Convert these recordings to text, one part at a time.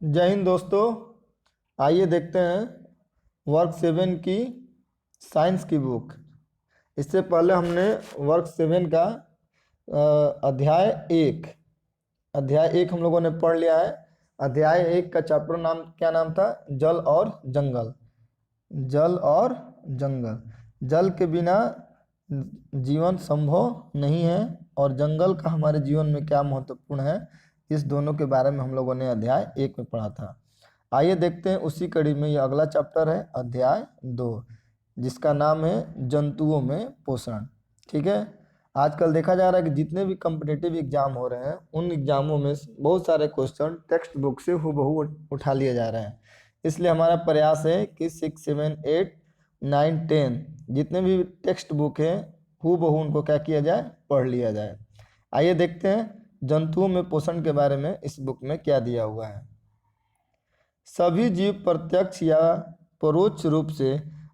जय हिंद दोस्तों। आइए देखते हैं वर्क 7 की साइंस की बुक। इससे पहले हमने वर्क 7 का अध्याय एक हम लोगों ने पढ़ लिया है। अध्याय 1 का चैप्टर नाम क्या नाम था? जल और जंगल। जल और जंगल। जल के बिना जीवन संभव नहीं है और जंगल का हमारे जीवन में क्या महत्वपूर्ण है, इस दोनों के बारे में हम लोगों ने अध्याय 1 में पढ़ा था। आइए देखते हैं उसी कड़ी में ये अगला चैप्टर है अध्याय 2, जिसका नाम है जंतुओं में पोषण। ठीक है। आजकल देखा जा रहा है कि जितने भी कम्पिटिटिव एग्जाम हो रहे हैं उन एग्जामों में बहुत सारे क्वेश्चन टेक्स्ट बुक से हूबहू उठा लिए जा रहे हैं। इसलिए हमारा प्रयास है कि 6, 7, 8, 9, 10 जितने भी टेक्स्ट बुक हैं हूबहू उनको क्या किया जाए, पढ़ लिया जाए। आइए देखते हैं जंतुओं में पोषण के बारे में इस बुक में क्या दिया हुआ है। सभी जीव प्रत्यक्ष या परोक्ष रूप से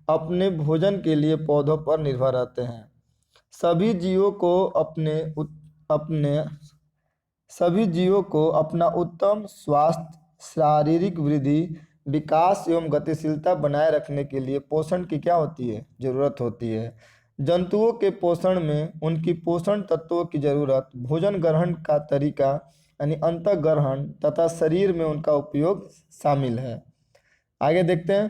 अपने भोजन के लिए पौधों पर निर्भर रहते हैं। सभी जीवों को सभी जीवों को अपना उत्तम स्वास्थ्य, शारीरिक वृद्धि, विकास एवं गतिशीलता बनाए रखने के लिए पोषण की क्या होती है, जरूरत होती है। जंतुओं के पोषण में उनकी पोषण तत्वों की जरूरत, भोजन ग्रहण का तरीका यानी अंतःग्रहण तथा शरीर में उनका उपयोग शामिल है। आगे देखते हैं।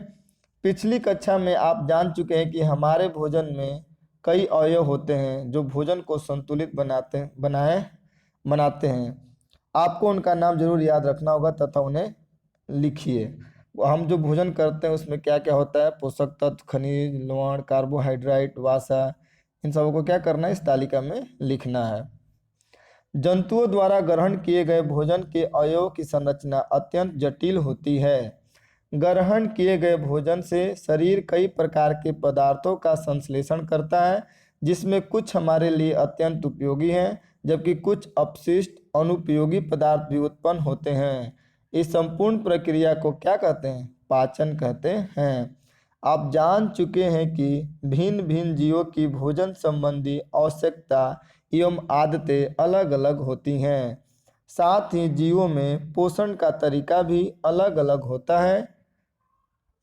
पिछली कक्षा में आप जान चुके हैं कि हमारे भोजन में कई अवयव होते हैं जो भोजन को संतुलित बनाते हैं। आपको उनका नाम जरूर याद रखना होगा तथा उन्हें लिखिए। हम जो भोजन करते हैं उसमें क्या क्या होता है, पोषक तत्व, खनिज, लवण, कार्बोहाइड्रेट, वसा, इन सबों को क्या करना है, इस तालिका में लिखना है। जंतुओं द्वारा ग्रहण किए गए भोजन के अवयवों की संरचना अत्यंत जटिल होती है। ग्रहण किए गए भोजन से शरीर कई प्रकार के पदार्थों का संश्लेषण करता है, जिसमें कुछ हमारे लिए अत्यंत उपयोगी हैं जबकि कुछ अपशिष्ट अनुपयोगी पदार्थ भी उत्पन्न होते हैं। इस संपूर्ण प्रक्रिया को क्या कहते हैं, पाचन कहते हैं। आप जान चुके हैं कि भिन्न भिन्न जीवों की भोजन संबंधी आवश्यकता एवं आदतें अलग अलग होती हैं। साथ ही जीवों में पोषण का तरीका भी अलग अलग होता है,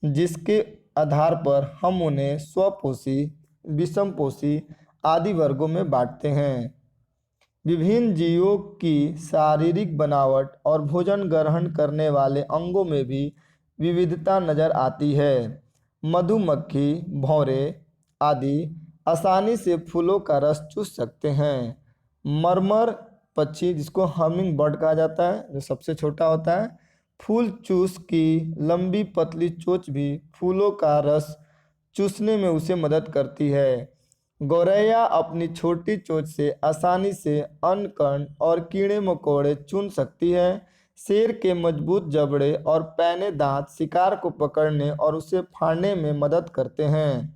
जिसके आधार पर हम उन्हें स्वपोषी, विषमपोषी आदि वर्गों में बांटते हैं। विभिन्न जीवों की शारीरिक बनावट और भोजन ग्रहण करने वाले अंगों में भी विविधता नजर आती है। मधुमक्खी, भौरे आदि आसानी से फूलों का रस चूस सकते हैं। मरमर पक्षी, जिसको हमिंग बर्ड कहा जाता है, जो सबसे छोटा होता है, फूल चूस की लंबी पतली चोंच भी फूलों का रस चूसने में उसे मदद करती है। गौरैया अपनी छोटी चोंच से आसानी से अन्न, कण और कीड़े मकोड़े चुन सकती है। शेर के मजबूत जबड़े और पैने दांत शिकार को पकड़ने और उसे फाड़ने में मदद करते हैं।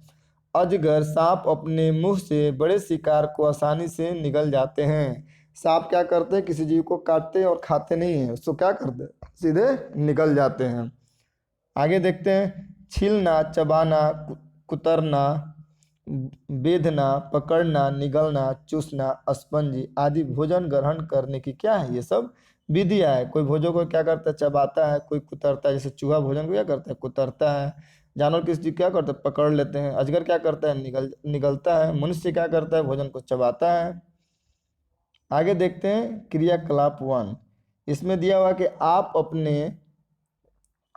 अजगर सांप अपने मुंह से बड़े शिकार को आसानी से निगल जाते हैं। सांप क्या करते हैं, किसी जीव को काटते और खाते नहीं हैं, उसको क्या करते हैं, सीधे निगल जाते हैं। आगे देखते हैं। छीलना, चबाना, कुतरना, बेधना, पकड़ना, निगलना, चूसना, स्पंजी आदि भोजन ग्रहण करने की क्या है, ये सब विधियाँ है। कोई भोजन को क्या करता है, चबाता है, कोई कुतरता है, जैसे चूहा भोजन को क्या करता है, कुतरता है। जानवर किसी चीज क्या करता है, पकड़ लेते हैं। अजगर क्या करता है, निगलता है। मनुष्य क्या करता है, भोजन को चबाता है। आगे देखते हैं क्रियाकलाप 1। इसमें दिया हुआ कि आप अपने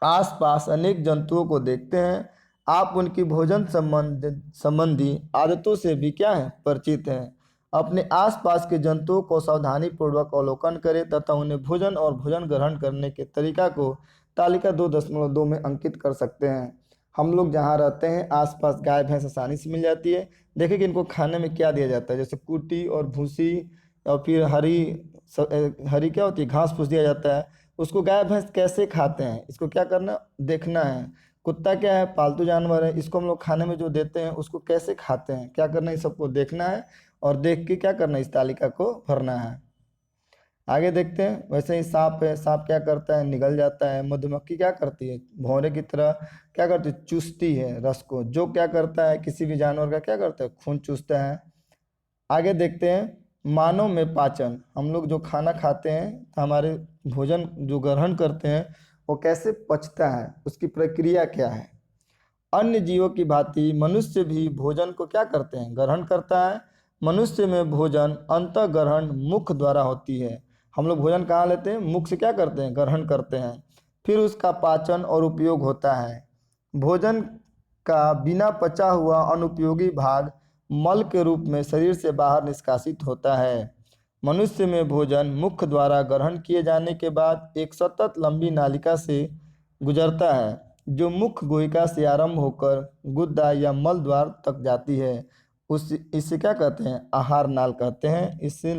आसपास अनेक जंतुओं को देखते हैं। आप उनकी भोजन संबंधी आदतों से भी क्या है, परिचित हैं। अपने आसपास के जंतुओं को सावधानीपूर्वक अवलोकन करें तथा उन्हें भोजन और भोजन ग्रहण करने के तरीका को तालिका 2.2 में अंकित कर सकते हैं। हम लोग जहाँ रहते हैं आसपास गाय भैंस आसानी से मिल जाती है। देखें कि इनको खाने में क्या दिया जाता है, जैसे कुटी और भूसी और फिर हरी क्या होती है, घास फूस दिया जाता है। उसको गाय भैंस कैसे खाते हैं, इसको क्या करना, देखना है। कुत्ता क्या है, पालतू जानवर है, इसको हम लोग खाने में जो देते हैं उसको कैसे खाते हैं, क्या करना है, इस सबको देखना है और देख के क्या करना है, इस तालिका को भरना है। आगे देखते हैं। वैसे ही सांप है, सांप क्या करता है, निगल जाता है। मधुमक्खी क्या करती है, भौरे की तरह क्या करती है, चूसती है रस को। जो क्या करता है, किसी भी जानवर का क्या करता है, खून चूसता है। आगे देखते हैं। मानव में पाचन, हम लोग जो खाना खाते हैं, हमारे भोजन जो ग्रहण करते हैं वो कैसे पचता है, उसकी प्रक्रिया क्या है। अन्य जीवों की भांति मनुष्य भी भोजन को क्या करते हैं, ग्रहण करता है। मनुष्य में भोजन अंतःग्रहण मुख द्वारा होती है। हम लोग भोजन कहाँ लेते हैं, मुख से क्या करते हैं, ग्रहण करते हैं। फिर उसका पाचन और उपयोग होता है। भोजन का बिना पचा हुआ अनुपयोगी भाग मल के रूप में शरीर से बाहर निष्कासित होता है। मनुष्य में भोजन मुख द्वारा ग्रहण किए जाने के बाद एक सतत लंबी नालिका से गुजरता है, जो मुख गुहिका से आरंभ होकर गुदा या मल द्वार तक जाती है। इसे क्या कहते हैं, आहार नाल कहते हैं। इससे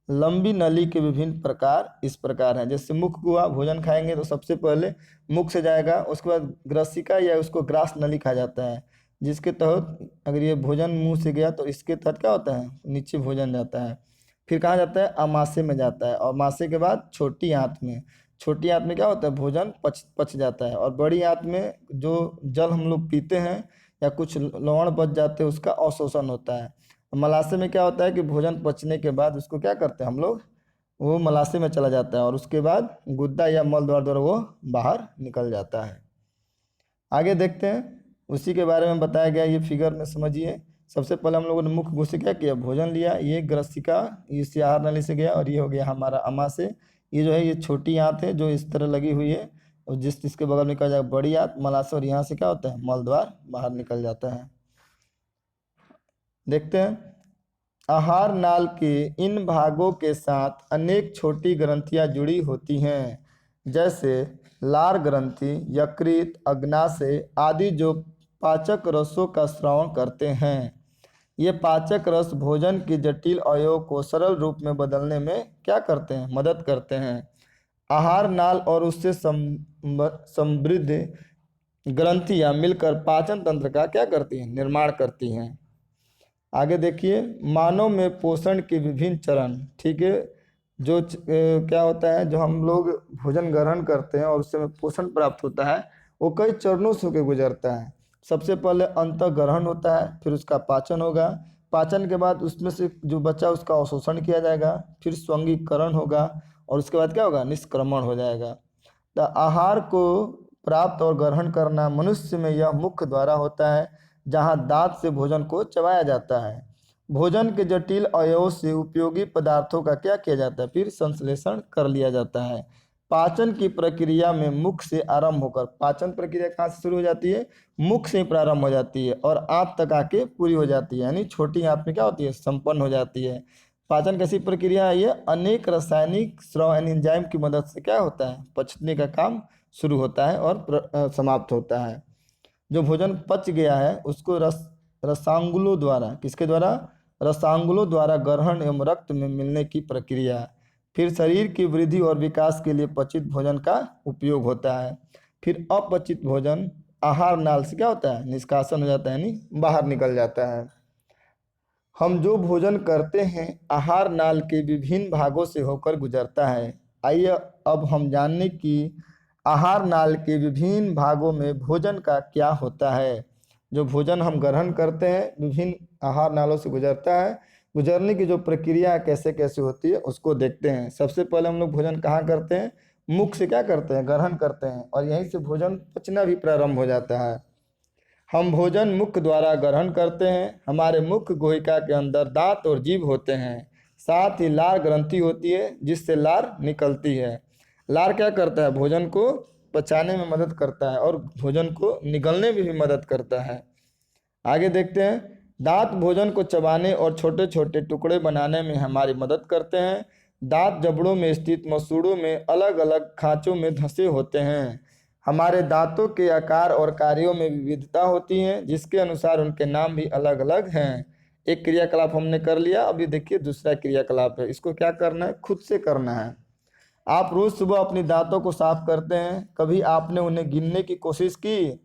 लंबी नली के विभिन्न प्रकार इस प्रकार हैं। जैसे मुख हुआ, भोजन खाएंगे तो सबसे पहले मुख से जाएगा, उसके बाद ग्रसिका या उसको ग्रास नली कहा जाता है, जिसके तहत अगर ये भोजन मुंह से गया तो इसके तहत क्या होता है, नीचे भोजन जाता है। फिर कहाँ जाता है, अमाशय में जाता है, और अमाशय के बाद छोटी आंत में। छोटी आंत में क्या होता है, भोजन पच जाता है। और बड़ी आंत में जो जल हम लोग पीते हैं या कुछ लवण बच जाते हैं, उसका अवशोषण होता है। मलाशय में क्या होता है कि भोजन पचने के बाद उसको क्या करते हैं हम लोग, वो मलाशय में चला जाता है और उसके बाद गुद्दा या मल द्वारा वो बाहर निकल जाता है। आगे देखते हैं, उसी के बारे में बताया गया, ये फिगर में समझिए। सबसे पहले हम लोगों ने मुख घुस से क्या किया, भोजन लिया, ये ग्रसिका इससे आहार नली से गया, और ये हो गया हमारा अमाशय। ये जो है ये छोटी आंत है जो इस तरह लगी हुई है, और जिसके बगल में निकल जाएगा बड़ी आंत मलाशय, और यहाँ से क्या होता है, मल द्वार बाहर निकल जाता है। देखते हैं, आहार नाल के इन भागों के साथ अनेक छोटी ग्रंथियां जुड़ी होती हैं, जैसे लार ग्रंथि, यकृत, अग्नाशय आदि, जो पाचक रसों का स्राव करते हैं। ये पाचक रस भोजन के जटिल अवयव को सरल रूप में बदलने में क्या करते हैं, मदद करते हैं। आहार नाल और उससे समृद्ध ग्रंथियां मिलकर पाचन तंत्र का क्या करती हैं, निर्माण करती हैं। आगे देखिए, मानव में पोषण के विभिन्न चरण, ठीक है। जो क्या होता है, जो हम लोग भोजन ग्रहण करते हैं और उससे हमें पोषण प्राप्त होता है, वो कई चरणों से होकर गुजरता है। सबसे पहले अंतःग्रहण होता है, फिर उसका पाचन होगा। पाचन के बाद उसमें से जो बचा उसका अवशोषण किया जाएगा, फिर स्वंगीकरण होगा, और उसके बाद क्या होगा, निष्क्रमण हो जाएगा। तो आहार को प्राप्त और ग्रहण करना मनुष्य में यह मुख्य द्वारा होता है, जहाँ दांत से भोजन को चबाया जाता है। भोजन के जटिल अवयवों से उपयोगी पदार्थों का क्या किया जाता है, फिर संश्लेषण कर लिया जाता है। पाचन की प्रक्रिया में मुख से आरंभ होकर, पाचन प्रक्रिया कहाँ से शुरू हो जाती है, मुख से प्रारंभ हो जाती है और आंत तक आके पूरी हो जाती है, यानी छोटी आंत में क्या होती है, संपन्न हो जाती है। पाचन कैसी प्रक्रिया है, ये अनेक रासायनिक स्राव यानी एंजाइम की मदद से क्या होता है, पचने का काम शुरू होता है और समाप्त होता है। जो भोजन पच गया है उसको रसांगुलों द्वारा, किसके द्वारा, रसांगुलों द्वारा ग्रहण एवं रक्त में मिलने की प्रक्रिया। फिर शरीर की वृद्धि और विकास के लिए पचित भोजन का उपयोग होता है। फिर अपचित भोजन आहार नाल से क्या होता है, निष्कासन हो जाता है, यानी बाहर निकल जाता है। हम जो भोजन करते हैं आहार नाल के विभिन्न भागों से होकर गुजरता है। आइए अब हम जानने की आहार नाल के विभिन्न भागों में भोजन का क्या होता है। जो भोजन हम ग्रहण करते हैं विभिन्न आहार नालों से गुजरता है, गुजरने की जो प्रक्रिया कैसे कैसे होती है उसको देखते हैं। सबसे पहले हम लोग भोजन कहाँ करते हैं, मुख से क्या करते हैं, ग्रहण करते हैं, और यहीं से भोजन पचना भी प्रारंभ हो जाता है। हम भोजन मुख द्वारा ग्रहण करते हैं। हमारे मुख गुहिका के अंदर दांत और जीभ होते हैं, साथ ही लार ग्रंथि होती है जिससे लार निकलती है। लार क्या करता है, भोजन को पचाने में मदद करता है और भोजन को निगलने में भी मदद करता है। आगे देखते हैं, दांत भोजन को चबाने और छोटे छोटे टुकड़े बनाने में हमारी मदद करते हैं। दांत जबड़ों में स्थित मसूड़ों में अलग अलग खांचों में धंसे होते हैं। हमारे दांतों के आकार और कार्यों में विविधता होती है, जिसके अनुसार उनके नाम भी अलग अलग हैं। एक क्रियाकलाप हमने कर लिया, अभी देखिए दूसरा क्रियाकलाप है। इसको क्या करना है, खुद से करना है। आप रोज सुबह अपने दांतों को साफ करते हैं, कभी आपने उन्हें गिनने की कोशिश की?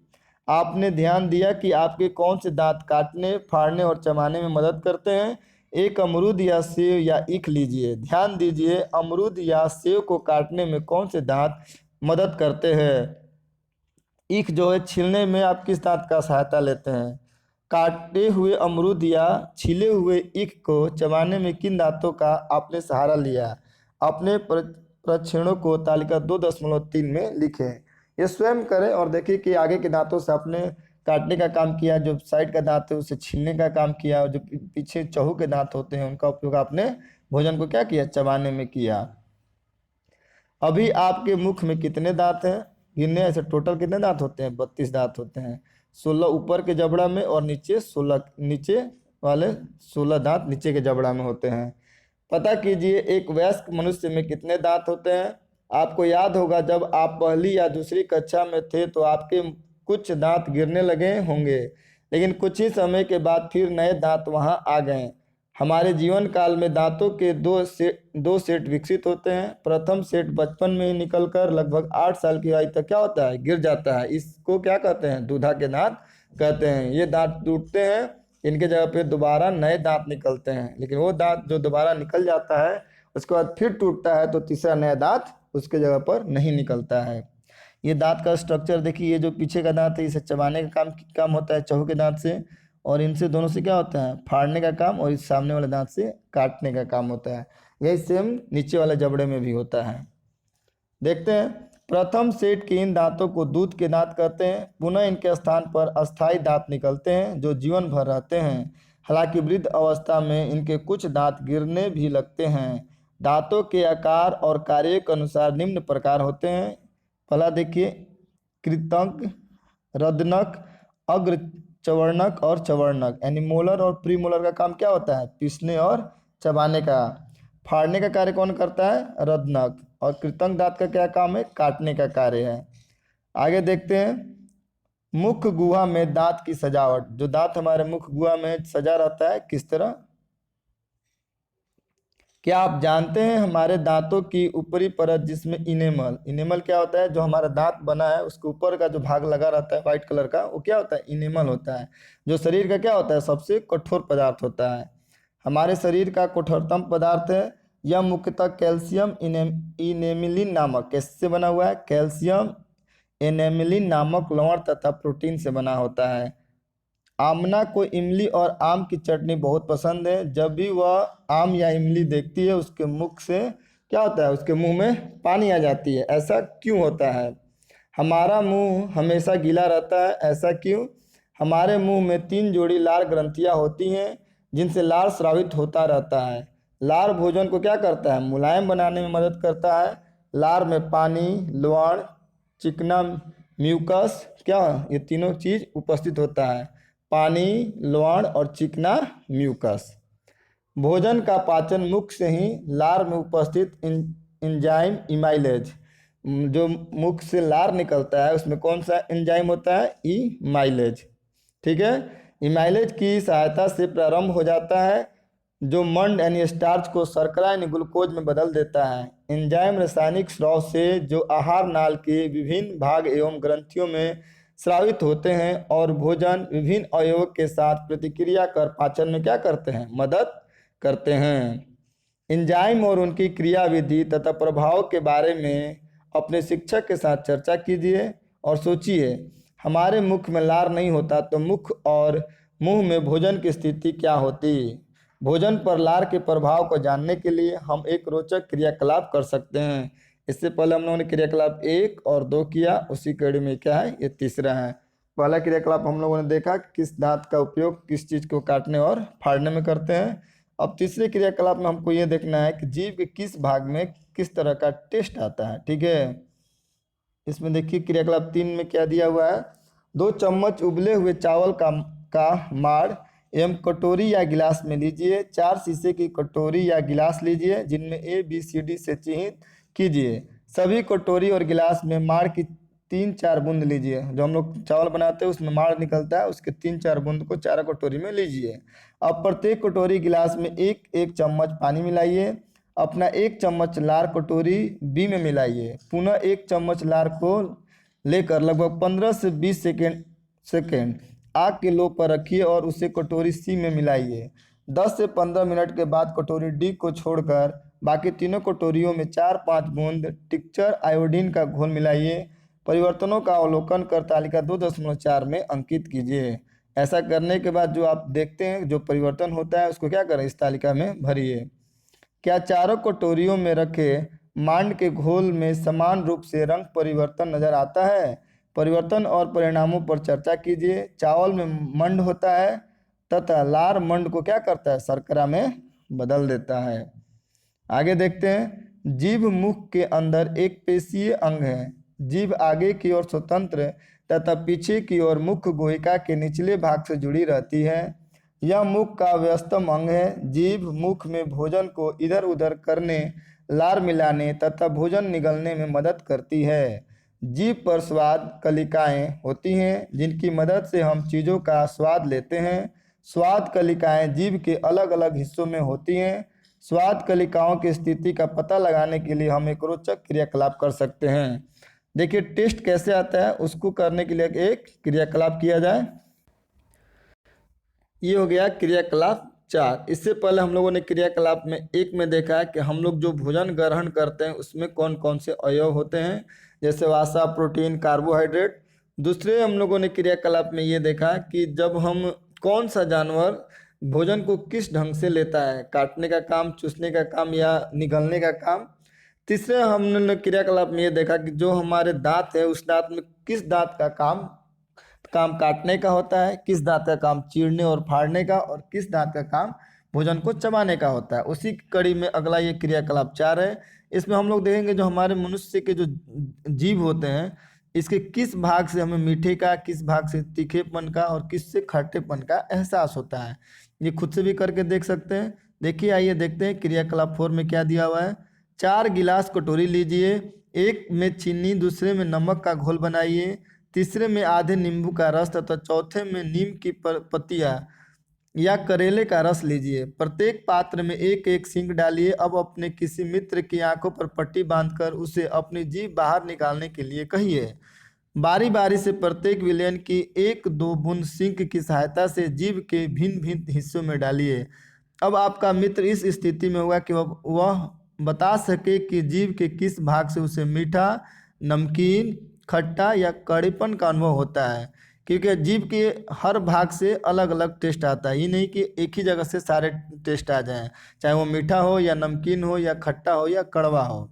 आपने ध्यान दिया कि आपके कौन से दांत काटने, फाड़ने और चबाने में मदद करते हैं? एक अमरूद या सेव या ईख लीजिए, ध्यान दीजिए अमरूद या सेव को काटने में कौन से दांत मदद करते हैं। ईख जो है छीलने में आप किस दांत का सहायता लेते हैं? काटे हुए अमरूद या छिले हुए ईख को चबाने में किन दांतों का आपने सहारा लिया? अपने प्रक्षेणों को तालिका 2.3 में लिखें। ये स्वयं करें और देखिए कि आगे के दांतों से आपने काटने का काम किया, जो साइड का दांत है उसे छीलने का काम किया, और जो पीछे चहु के दांत होते हैं उनका उपयोग आपने भोजन को क्या किया, चबाने में किया। अभी आपके मुख में कितने दांत हैं, गिनने ऐसे टोटल कितने दांत होते हैं, 32 दांत होते हैं। 16 ऊपर के जबड़ा में और नीचे 16, नीचे वाले 16 दांत नीचे के जबड़ा में होते हैं। पता कीजिए एक वयस्क मनुष्य में कितने दांत होते हैं। आपको याद होगा जब आप पहली या दूसरी कक्षा में थे तो आपके कुछ दांत गिरने लगे होंगे, लेकिन कुछ ही समय के बाद फिर नए दांत वहां आ गए। हमारे जीवन काल में दांतों के दो सेट विकसित होते हैं। प्रथम सेट बचपन में ही निकलकर लगभग 8 साल की आयु तक क्या होता है, गिर जाता है। इसको क्या कहते हैं, दूधा के दांत कहते हैं। ये दांत टूटते हैं, इनके जगह पे दोबारा नए दांत निकलते हैं, लेकिन वो दांत जो दोबारा निकल जाता है उसके बाद फिर टूटता है तो तीसरा नया दांत उसके जगह पर नहीं निकलता है। ये दांत का स्ट्रक्चर देखिए, ये जो पीछे का दांत है इसे चबाने का काम होता है चहु के दांत से, और इनसे दोनों से क्या होता है, फाड़ने का काम, और इस सामने वाले दांत से काटने का काम होता है। यही सेम नीचे वाले जबड़े में भी होता है। देखते हैं, प्रथम सेट के इन दांतों को दूध के दांत कहते हैं। पुनः इनके स्थान पर अस्थायी दांत निकलते हैं जो जीवन भर रहते हैं। हालांकि वृद्ध अवस्था में इनके कुछ दांत गिरने भी लगते हैं। दांतों के आकार और कार्य के अनुसार निम्न प्रकार होते हैं। पहला देखिए, कृतंक, रदनक, अग्र चवर्णक और चवर्णक। यानी मोलर और प्रीमोलर का काम क्या होता है, पीसने और चबाने का। फाड़ने का कार्य कौन करता है, रदनक। और कृतंक दांत का क्या काम है, काटने का कार्य है। आगे देखते हैं, मुख गुहा में दांत की सजावट। जो दांत हमारे मुख गुहा में सजा रहता है किस तरह, क्या आप जानते हैं हमारे दांतों की ऊपरी परत जिसमें इनेमल, इनेमल क्या होता है, जो हमारा दांत बना है उसके ऊपर का जो भाग लगा रहता है व्हाइट कलर का, वो क्या होता है, इनेमल होता है। जो शरीर का क्या होता है, सबसे कठोर पदार्थ होता है। हमारे शरीर का कठोरतम पदार्थ है। यह मुख्यतः कैल्शियम इनेमिलिन नामक, कैसे बना हुआ है, कैल्शियम एनेमिलिन नामक लवण तथा प्रोटीन से बना होता है। आमना को इमली और आम की चटनी बहुत पसंद है। जब भी वह आम या इमली देखती है उसके मुख से क्या होता है, उसके मुंह में पानी आ जाती है। ऐसा क्यों होता है। हमारा मुंह हमेशा गीला रहता है, ऐसा क्यों। हमारे मुंह में 3 जोड़ी लार ग्रंथियां होती हैं जिनसे लार स्रावित होता रहता है। लार भोजन को क्या करता है, मुलायम बनाने में मदद करता है। लार में पानी, लवण, चिकना म्यूकस, क्या, ये तीनों चीज उपस्थित होता है। पानी, लवण और चिकना म्यूकस। भोजन का पाचन मुख से ही लार में उपस्थित एंजाइम इमाइलेज, जो मुख से लार निकलता है उसमें कौन सा एंजाइम होता है, इमाइलेज। ठीक है, इमाइलेज की सहायता से प्रारंभ हो जाता है जो मंड यानी स्टार्च को शर्करा यानी ग्लूकोज में बदल देता है। एंजाइम रासायनिक स्राव से जो आहार नाल के विभिन्न भाग एवं ग्रंथियों में स्रावित होते हैं और भोजन विभिन्न अवयवों के साथ प्रतिक्रिया कर पाचन में क्या करते हैं, मदद करते हैं। एंजाइम और उनकी क्रियाविधि तथा प्रभाव के बारे में अपने शिक्षक के साथ चर्चा कीजिए और सोचिए, हमारे मुख में लार नहीं होता तो मुख और मुंह में भोजन की स्थिति क्या होती। भोजन पर लार के प्रभाव को जानने के लिए हम एक रोचक क्रियाकलाप कर सकते हैं। इससे पहले हम लोगों ने क्रियाकलाप 1 और 2 किया, उसी कड़ी में क्या है, ये तीसरा है। पहला क्रियाकलाप हम लोगों ने देखा किस दांत का उपयोग किस चीज़ को काटने और फाड़ने में करते हैं। अब तीसरे क्रियाकलाप में हमको ये देखना है कि जीभ के किस भाग में किस तरह का टेस्ट आता है। ठीक है, इसमें देखिए क्रियाकलाप 3 में क्या दिया हुआ है, 2 चम्मच उबले हुए चावल का माड़ एवं कटोरी या गिलास में लीजिए। 4 शीशे की कटोरी या गिलास लीजिए जिनमें ABCD से चिन्हित कीजिए। सभी कटोरी और गिलास में माड़ की 3-4 बूंद लीजिए। जो हम लोग चावल बनाते हैं उसमें माड़ निकलता है, उसके 3-4 बूंद को चारों कटोरी में लीजिए। अब प्रत्येक कटोरी गिलास में 1-1 चम्मच पानी मिलाइए। अपना 1 चम्मच लार कटोरी B में मिलाइए। पुनः 1 चम्मच लार को लेकर लगभग 15 से 20 सेकेंड आग के लो पर रखिए और उसे कटोरी C में मिलाइए। 10 से 15 मिनट के बाद कटोरी D को छोड़कर बाकी तीनों कटोरियों में 4-5 बूंद टिक्चर आयोडीन का घोल मिलाइए। परिवर्तनों का अवलोकन कर तालिका 2.4 में अंकित कीजिए। ऐसा करने के बाद जो आप देखते हैं जो परिवर्तन होता है उसको क्या करें, इस तालिका में भरिए। क्या चारों कटोरियों में रखे मांड के घोल में समान रूप से रंग परिवर्तन नजर आता है। परिवर्तन और परिणामों पर चर्चा कीजिए। चावल में मंड होता है तथा लार मंड को क्या करता है, शर्करा में बदल देता है। आगे देखते हैं, जीभ मुख के अंदर एक पेशीय अंग है। जीभ आगे की ओर स्वतंत्र तथा पीछे की ओर मुख गुहिका के निचले भाग से जुड़ी रहती है। यह मुख का व्यस्तम अंग है। जीभ मुख में भोजन को इधर उधर करने, लार मिलाने तथा भोजन निगलने में मदद करती है। जीभ पर स्वाद कलिकाएं होती हैं जिनकी मदद से हम चीज़ों का स्वाद लेते हैं। स्वाद कलिकाएं जीभ के अलग अलग हिस्सों में होती हैं। स्वाद कलिकाओं की स्थिति का पता लगाने के लिए हम एक रोचक क्रियाकलाप कर सकते हैं। देखिए टेस्ट कैसे आता है, उसको करने के लिए एक क्रियाकलाप किया जाए। ये हो गया क्रियाकलाप 4। इससे पहले हम लोगों ने क्रियाकलाप में 1 में देखा है कि हम लोग जो भोजन ग्रहण करते हैं उसमें कौन कौन से अवयव होते हैं, जैसे वसा, प्रोटीन, कार्बोहाइड्रेट। दूसरे हम लोगों ने क्रियाकलाप में ये देखा कि जब हम कौन सा जानवर भोजन को किस ढंग से लेता है, काटने का काम, चूसने का काम या निगलने का काम। तीसरे हमने क्रियाकलाप में ये देखा कि जो हमारे दांत है उस दांत में किस दांत का काम काटने का होता है, किस दांत का काम चीरने और फाड़ने का, और किस दांत का काम भोजन को चबाने का होता है। उसी कड़ी में अगला ये क्रियाकलाप 4 है। इसमें हम लोग देखेंगे जो हमारे मनुष्य के जो जीभ होते हैं, इसके किस भाग से हमें मीठे का, किस भाग से तीखेपन का और किस से खट्टेपन का एहसास होता है। ये खुद से भी करके देख सकते हैं। देखिए आइए देखते हैं क्रियाकलाप 4 में क्या दिया हुआ है। 4 गिलास कटोरी लीजिए। एक में चीनी, दूसरे में नमक का घोल बनाइए, तीसरे में आधे नींबू का रस तथा चौथे में नीम की पत्तियां या करेले का रस लीजिए। प्रत्येक पात्र में एक एक सींग डालिए। अब अपने किसी मित्र की आंखों पर पट्टी बांधकर उसे अपनी जीभ बाहर निकालने के लिए कहिए। बारी बारी से प्रत्येक विलयन की 1-2 बूंद सिंक की सहायता से जीभ के भिन्न भिन्न हिस्सों में डालिए। अब आपका मित्र इस स्थिति में होगा कि वह बता सके कि जीभ के किस भाग से उसे मीठा, नमकीन, खट्टा या कड़ेपन का अनुभव होता है, क्योंकि जीभ के हर भाग से अलग अलग टेस्ट आता है। ये नहीं कि एक ही जगह से सारे टेस्ट आ जाएं, चाहे वो मीठा हो या नमकीन हो या खट्टा हो या कड़वा हो।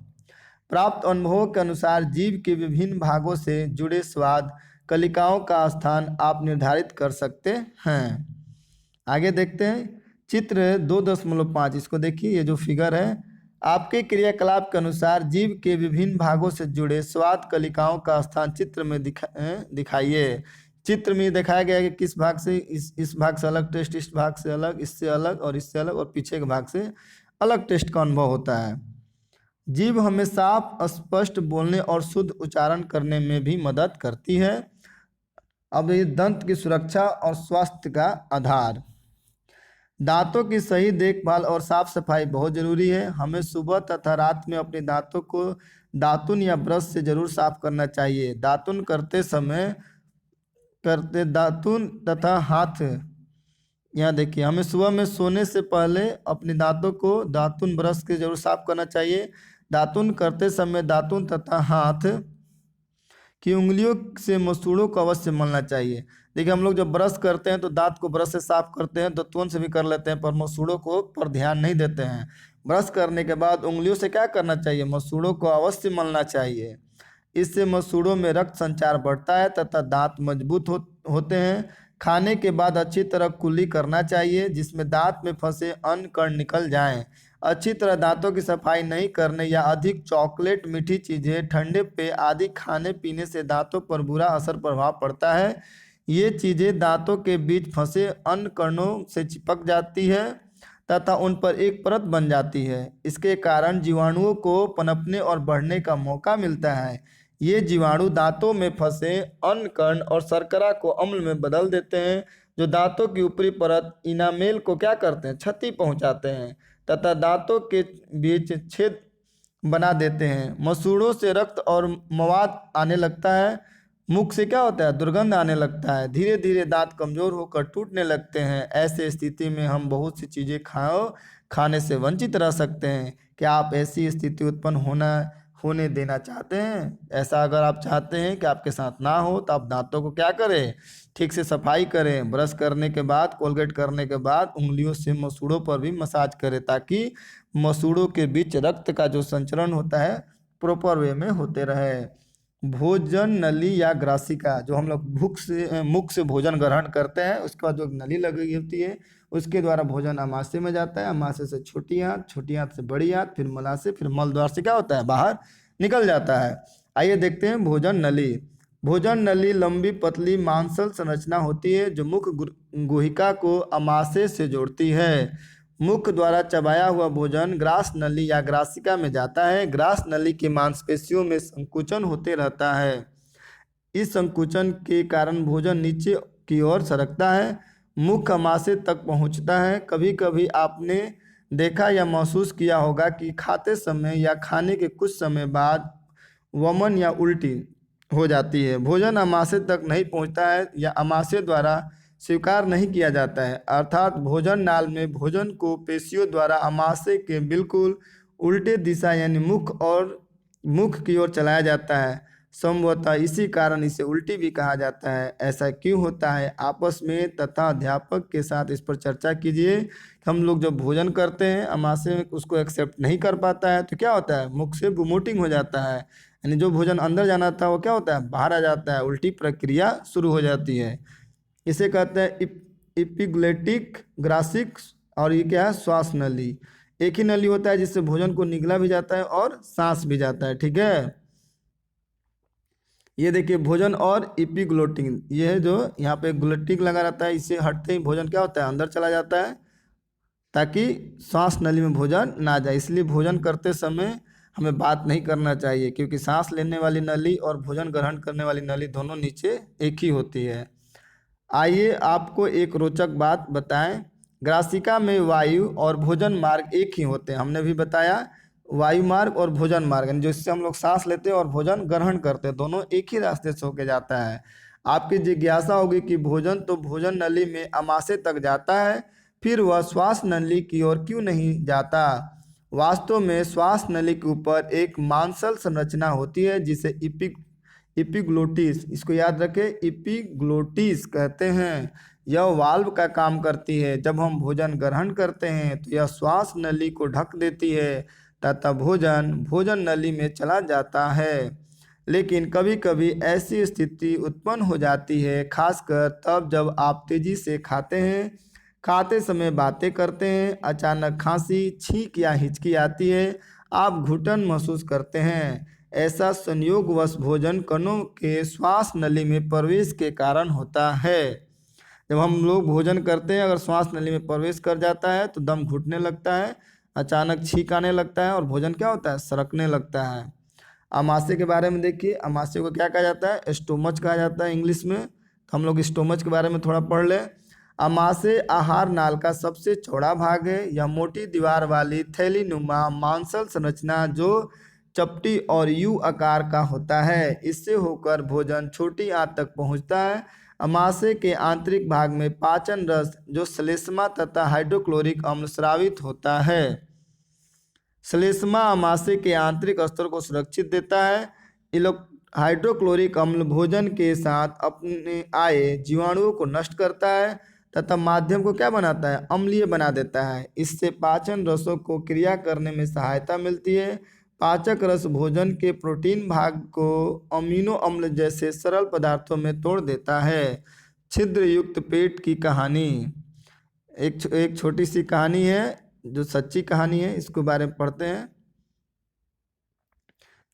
प्राप्त अनुभवों के अनुसार जीभ के विभिन्न भागों से जुड़े स्वाद कलिकाओं का स्थान आप निर्धारित कर सकते हैं। आगे देखते हैं चित्र 2.5। इसको देखिए, ये जो फिगर है, आपके क्रियाकलाप के अनुसार जीभ के विभिन्न भागों से जुड़े स्वाद कलिकाओं का स्थान चित्र में दिखाइए। चित्र में दिखाया गया है कि किस भाग से इस भाग से अलग टेस्ट, इस भाग से अलग, इससे अलग और इससे अलग, और पीछे के भाग से अलग टेस्ट का अनुभव होता है। जीभ हमें साफ, स्पष्ट बोलने और शुद्ध उच्चारण करने में भी मदद करती है। अब ये दंत की सुरक्षा और स्वास्थ्य का आधार। दांतों की सही देखभाल और साफ सफाई बहुत जरूरी है। हमें सुबह तथा रात में अपने दांतों को दातुन या ब्रश से जरूर साफ करना चाहिए। दातुन दातुन तथा हाथ, यहाँ देखिए, हमें सुबह में सोने से पहले अपने दांतों को दातुन ब्रश से जरूर साफ करना चाहिए। दातुन करते समय दातुन तथा हाथ की उंगलियों से मसूड़ों को अवश्य मलना चाहिए। देखिए हम लोग जब ब्रश करते हैं तो दांत को ब्रश से साफ करते हैं, दातुन से भी कर लेते हैं, पर मसूड़ों को पर ध्यान नहीं देते हैं। ब्रश करने के बाद उंगलियों से क्या करना चाहिए, मसूड़ों को अवश्य मलना चाहिए। इससे मसूड़ों में रक्त संचार बढ़ता है तथा दांत मजबूत होते हैं। खाने के बाद अच्छी तरह कुल्ली करना चाहिए जिसमें दांत में फंसे अन्न कण निकल जाएं। अच्छी तरह दांतों की सफाई नहीं करने या अधिक चॉकलेट, मीठी चीज़ें, ठंडे पेय आदि खाने पीने से दांतों पर बुरा प्रभाव पड़ता है। ये चीज़ें दांतों के बीच फंसे अन्न कणों से चिपक जाती है तथा उन पर एक परत बन जाती है। इसके कारण जीवाणुओं को पनपने और बढ़ने का मौका मिलता है। ये जीवाणु दांतों में फंसे अन्न कण और शर्करा को अम्ल में बदल देते हैं, जो दांतों की ऊपरी परत इनामेल को क्या करते हैं, क्षति पहुंचाते हैं तथा दांतों के बीच छेद बना देते हैं। मसूड़ों से रक्त और मवाद आने लगता है। मुख से क्या होता है, दुर्गंध आने लगता है। धीरे धीरे दांत कमजोर होकर टूटने लगते हैं। ऐसे स्थिति में हम बहुत सी चीज़ें खाने से वंचित रह सकते हैं। क्या आप ऐसी स्थिति उत्पन्न होने देना चाहते हैं? ऐसा अगर आप चाहते हैं कि आपके साथ ना हो तो आप दांतों को क्या करें, ठीक से सफाई करें। ब्रश करने के बाद, कोलगेट करने के बाद उंगलियों से मसूड़ों पर भी मसाज करें, ताकि मसूड़ों के बीच रक्त का जो संचरण होता है प्रॉपर वे में होते रहे। भोजन नली या ग्रासिका, जो हम लोग मुख से भोजन ग्रहण करते हैं, उसके बाद जो नली लगी होती है उसके द्वारा भोजन अमाशय में जाता है, अमाशय से छोटी आंत, छोटी आंत से बड़ी आंत, फिर मलाशय, फिर मल द्वार से क्या होता है, बाहर निकल जाता है। आइए देखते हैं भोजन नली। भोजन नली लंबी पतली मांसल संरचना होती है जो मुख गुहिका को अमाशय से जोड़ती है। मुख द्वारा चबाया हुआ भोजन ग्रास नली या ग्रासिका में जाता है। ग्रास नली की मांसपेशियों में संकुचन होते रहता है। इस संकुचन के कारण भोजन नीचे की ओर सरकता है, मुख अमाशय तक पहुंचता है। कभी कभी आपने देखा या महसूस किया होगा कि खाते समय या खाने के कुछ समय बाद वमन या उल्टी हो जाती है। भोजन अमाशय तक नहीं पहुंचता है या अमाशय द्वारा स्वीकार नहीं किया जाता है, अर्थात भोजन नाल में भोजन को पेशियों द्वारा अमाशय के बिल्कुल उल्टे दिशा यानी मुख की ओर चलाया जाता है। संभवतः इसी कारण इसे उल्टी भी कहा जाता है। ऐसा क्यों होता है, आपस में तथा अध्यापक के साथ इस पर चर्चा कीजिए। हम लोग जब भोजन करते हैं अमाशय में उसको एक्सेप्ट नहीं कर पाता है तो क्या होता है, मुख से वोमिटिंग हो जाता है, यानी जो भोजन अंदर जाना था वो क्या होता है, बाहर आ जाता है, उल्टी प्रक्रिया शुरू हो जाती है। इसे कहते हैं इपिग्लेटिक ग्रासिक, और ये क्या है, श्वास नली। एक ही नली होता है जिससे भोजन को निगला भी जाता है और सांस भी जाता है, ठीक है। ये देखिए भोजन और इपिग्लोटिंग, ये है जो यहाँ पे ग्लोटिक लगा रहता है, इससे हटते ही भोजन क्या होता है, अंदर चला जाता है, ताकि सांस नली में भोजन ना जाए। इसलिए भोजन करते समय हमें बात नहीं करना चाहिए, क्योंकि सांस लेने वाली नली और भोजन ग्रहण करने वाली नली दोनों नीचे एक ही होती है। आइए आपको एक रोचक बात बताएं। ग्रासिका में वायु और भोजन मार्ग एक ही होते हैं। हमने भी बताया वायु मार्ग और भोजन मार्ग, यानी जिससे हम लोग सांस लेते हैं और भोजन ग्रहण करते हैं, दोनों एक ही रास्ते से होके जाता है। आपकी जिज्ञासा होगी कि भोजन तो भोजन नली में अमाशय तक जाता है, फिर वह श्वास नली की ओर क्यों नहीं जाता। वास्तव में श्वास नली के ऊपर एक मांसल संरचना होती है जिसे इपिग्लोटिस, इसको याद रखें, इपिग्लोटिस कहते हैं। यह वाल्व का काम करती है। जब हम भोजन ग्रहण करते हैं तो यह श्वास नली को ढक देती है तथा भोजन नली में चला जाता है। लेकिन कभी कभी ऐसी स्थिति उत्पन्न हो जाती है, खासकर तब जब आप तेजी से खाते हैं, खाते समय बातें करते हैं, अचानक खांसी, छींक या हिचकी आती है, आप घुटन महसूस करते हैं। ऐसा संयोगवश भोजन कणों के श्वास नली में प्रवेश के कारण होता है। जब हम लोग भोजन करते हैं, अगर श्वास नली में प्रवेश कर जाता है तो दम घुटने लगता है, अचानक छींक आने लगता है और भोजन क्या होता है, सरकने लगता है। अमाशय के बारे में देखिए, अमाशय को क्या कहा जाता है, स्टोमच कहा जाता है इंग्लिश में। तो हम लोग स्टोमच के बारे में थोड़ा पढ़ लें। अमाशय आहार नाल का सबसे चौड़ा भाग है। यह मोटी दीवार वाली थैलीनुमा मांसल संरचना जो चपटी और यू आकार का होता है, इससे होकर भोजन छोटी आंत तक पहुंचता है। अमाशय के आंतरिक भाग में पाचन रस जो श्लेष्मा तथा हाइड्रोक्लोरिक अम्ल स्रावित होता है। श्लेष्मा अमाशय के आंतरिक स्तर को सुरक्षित देता है। हाइड्रोक्लोरिक अम्ल भोजन के साथ अपने आए जीवाणुओं को नष्ट करता है तथा माध्यम को क्या बनाता है, अम्लीय बना देता है। इससे पाचन रसों को क्रिया करने में सहायता मिलती है। पाचक रस भोजन के प्रोटीन भाग को अमीनो अम्ल जैसे सरल पदार्थों में तोड़ देता है। छिद्र युक्त पेट की कहानी, एक छोटी सी कहानी है जो सच्ची कहानी है, इसके बारे में पढ़ते हैं।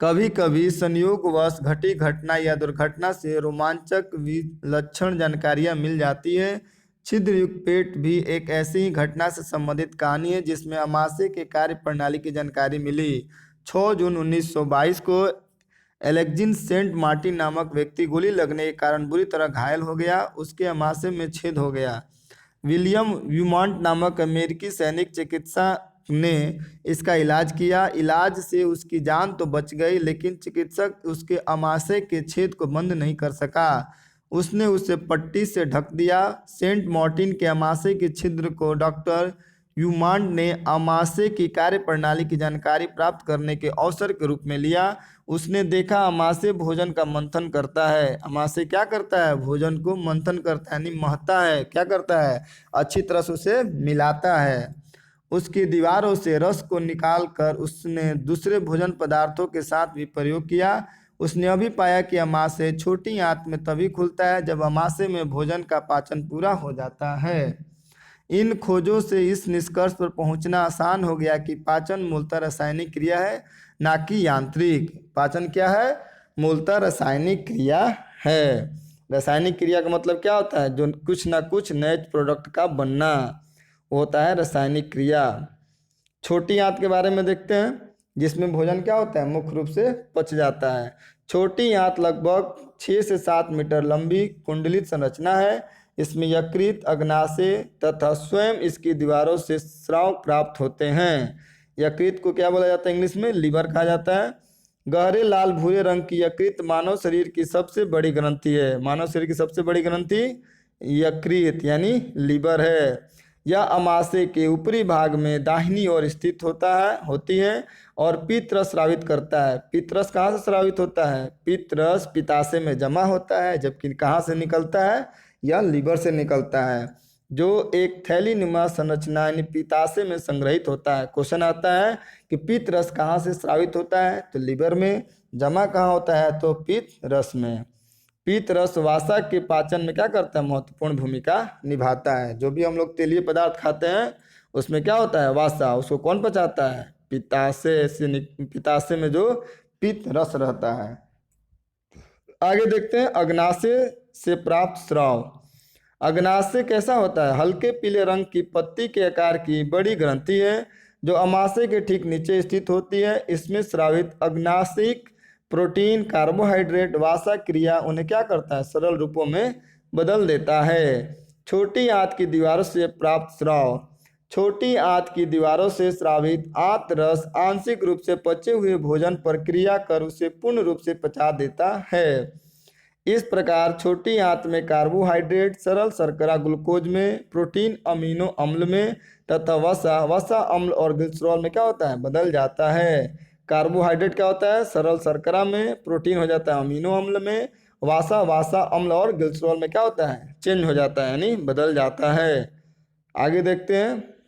कभी कभी संयोगवश घटी घटना या दुर्घटना से रोमांचक विलक्षण जानकारियां मिल जाती है। छिद्र युक्त पेट भी एक ऐसी ही घटना से संबंधित कहानी है जिसमें अमाशय के कार्य प्रणाली की जानकारी मिली। 6 जून 1922 को एलेक्जिन सेंट मार्टिन नामक व्यक्ति गोली लगने के कारण बुरी तरह घायल हो गया। उसके अमाशय में छेद हो गया। विलियम व्यूमॉन्ट नामक अमेरिकी सैनिक चिकित्सक ने इसका इलाज किया। इलाज से उसकी जान तो बच गई, लेकिन चिकित्सक उसके अमाशय के छेद को बंद नहीं कर सका। उसने उसे पट्टी से ढक दिया। सेंट मार्टिन के अमाशय के छिद्र को डॉक्टर यूमांड ने आमाशय की कार्य प्रणाली की जानकारी प्राप्त करने के अवसर के रूप में लिया। उसने देखा आमाशय भोजन का मंथन करता है। आमाशय क्या करता है? भोजन को मंथन करता है, यानी महता है। क्या करता है? अच्छी तरह से उसे मिलाता है। उसकी दीवारों से रस को निकालकर उसने दूसरे भोजन पदार्थों के साथ भी प्रयोग किया। उसने अभी पाया कि अमाशय छोटी आंत में तभी खुलता है जब अमाशय में भोजन का पाचन पूरा हो जाता है। इन खोजों से इस निष्कर्ष पर पहुंचना आसान हो गया कि पाचन मूलतः रासायनिक क्रिया है, ना कि यांत्रिक। पाचन क्या है? मूलतः रासायनिक क्रिया है। रासायनिक क्रिया का मतलब क्या होता है? जो कुछ ना कुछ नए प्रोडक्ट का बनना, वो होता है रासायनिक क्रिया। छोटी आंत के बारे में देखते हैं, जिसमें भोजन क्या होता है? मुख्य रूप से पच जाता है। छोटी आंत लगभग 6 से 7 मीटर लंबी कुंडलित संरचना है। इसमें यकृत, अग्नाशय तथा स्वयं इसकी दीवारों से स्राव प्राप्त होते हैं। यकृत को क्या बोला जाता है? इंग्लिश में लिवर कहा जाता है। गहरे लाल भूरे रंग की यकृत मानव शरीर की सबसे बड़ी ग्रंथि है। मानव शरीर की सबसे बड़ी ग्रंथि यकृत यानी लिवर है। यह अमाशय के ऊपरी भाग में दाहिनी ओर स्थित होती है और पित्तरस स्रावित करता है। पित्तरस कहाँ से स्रावित होता है? पित्तरस पित्ताशय में जमा होता है, जबकि कहाँ से निकलता है? यह लीवर से निकलता है, जो एक थैलीनुमा संरचना यानी पित्ताशय में संग्रहित होता है। क्वेश्चन आता है कि पित्त रस कहाँ से स्रावित होता है? तो लीवर में। जमा कहाँ होता है? तो पित्त रस में। पित्त रस वासा के पाचन में क्या करता है? महत्वपूर्ण भूमिका निभाता है। जो भी हम लोग तेलीय पदार्थ खाते हैं उसमें क्या होता है? वासा। उसको कौन पचाता है? पित्ताशय में जो पित्त रस रहता है। आगे देखते हैं अग्नाशय से प्राप्त स्राव। अग्नाशय कैसा होता है? हल्के पीले रंग की पत्ती के आकार की बड़ी ग्रंथि है जो अमाशय के ठीक नीचे स्थित होती है। इसमें स्रावित अग्नाशिक प्रोटीन, कार्बोहाइड्रेट, वासा क्रिया उन्हें क्या करता है? सरल रूपों में बदल देता है। छोटी आंत की दीवारों से प्राप्त स्राव। छोटी आंत की दीवारों से स्रावित आंत रस आंशिक रूप से पचे हुए भोजन पर क्रिया कर उसे पूर्ण रूप से पचा देता है। इस प्रकार छोटी आंत में कार्बोहाइड्रेट सरल शर्करा ग्लूकोज में, प्रोटीन अमीनो अम्ल में तथा वसा वसा अम्ल और ग्लिसरॉल में क्या होता है? बदल जाता है। कार्बोहाइड्रेट क्या होता है? सरल शर्करा में, प्रोटीन हो जाता है अमीनो अम्ल में, वसा वसा अम्ल और ग्लिसरॉल में क्या होता है? चेंज हो जाता है, यानी बदल जाता है। आगे देखते हैं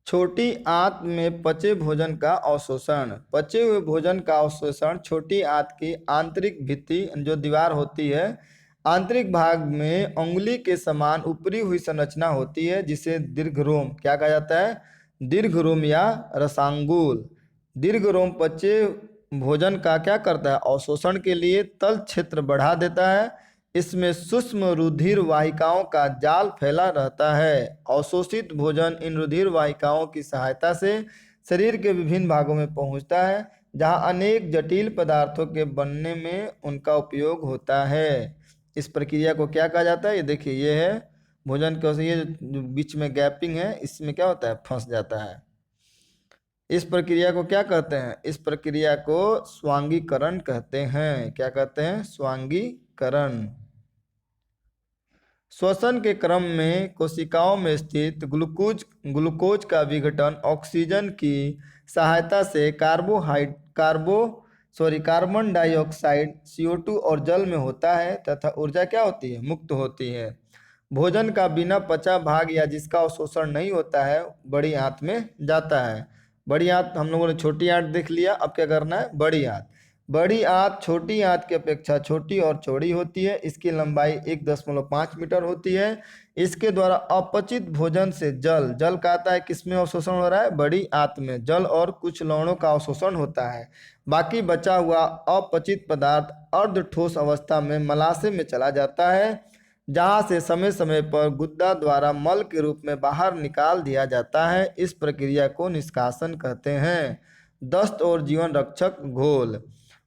छोटी आंत में पचे भोजन का अवशोषण। पचे हुए भोजन का अवशोषण छोटी आंत की आंतरिक भित्ति जो दीवार होती है, आंतरिक भाग में अंगुली के समान ऊपरी हुई संरचना होती है, जिसे दीर्घरोम क्या कहा जाता है? दीर्घरोम या रसांगुल। दीर्घरोम पचे भोजन का क्या करता है? अवशोषण के लिए तल क्षेत्र बढ़ा देता है। इसमें सूक्ष्म रुधिर वाहिकाओं का जाल फैला रहता है। अवशोषित भोजन इन रुधिर वाहिकाओं की सहायता से शरीर के विभिन्न भागों में पहुंचता है, जहां अनेक जटिल पदार्थों के बनने में उनका उपयोग होता है। इस प्रक्रिया को क्या कहा जाता है? ये देखिए, ये है भोजन का, ये जो बीच में गैपिंग है, इसमें क्या होता है? फंस जाता है। इस प्रक्रिया को क्या कहते हैं? इस प्रक्रिया को स्वांगीकरण कहते हैं। क्या कहते हैं? स्वांगीकरण। श्वसन के क्रम में कोशिकाओं में स्थित ग्लूकोज का विघटन ऑक्सीजन की सहायता से कार्बन डाइऑक्साइड CO2 और जल में होता है तथा ऊर्जा क्या होती है? मुक्त होती है। भोजन का बिना पचा भाग या जिसका अवशोषण नहीं होता है बड़ी आंत में जाता है। बड़ी आंत हम लोगों ने छोटी आंत देख लिया, अब क्या करना है? बड़ी आंत। बड़ी आंत छोटी आंत की अपेक्षा छोटी और चौड़ी होती है। इसकी लंबाई 1.5 मीटर होती है। इसके द्वारा अपचित भोजन से जल कहता है किसमें अवशोषण हो रहा है? बड़ी आंत में जल और कुछ लवणों का अवशोषण होता है। बाकी बचा हुआ अपचित पदार्थ अर्ध ठोस अवस्था में मलाशय में चला जाता है, जहां से समय समय पर गुद्दा द्वारा मल के रूप में बाहर निकाल दिया जाता है। इस प्रक्रिया को निष्कासन कहते हैं। दस्त और जीवन रक्षक घोल।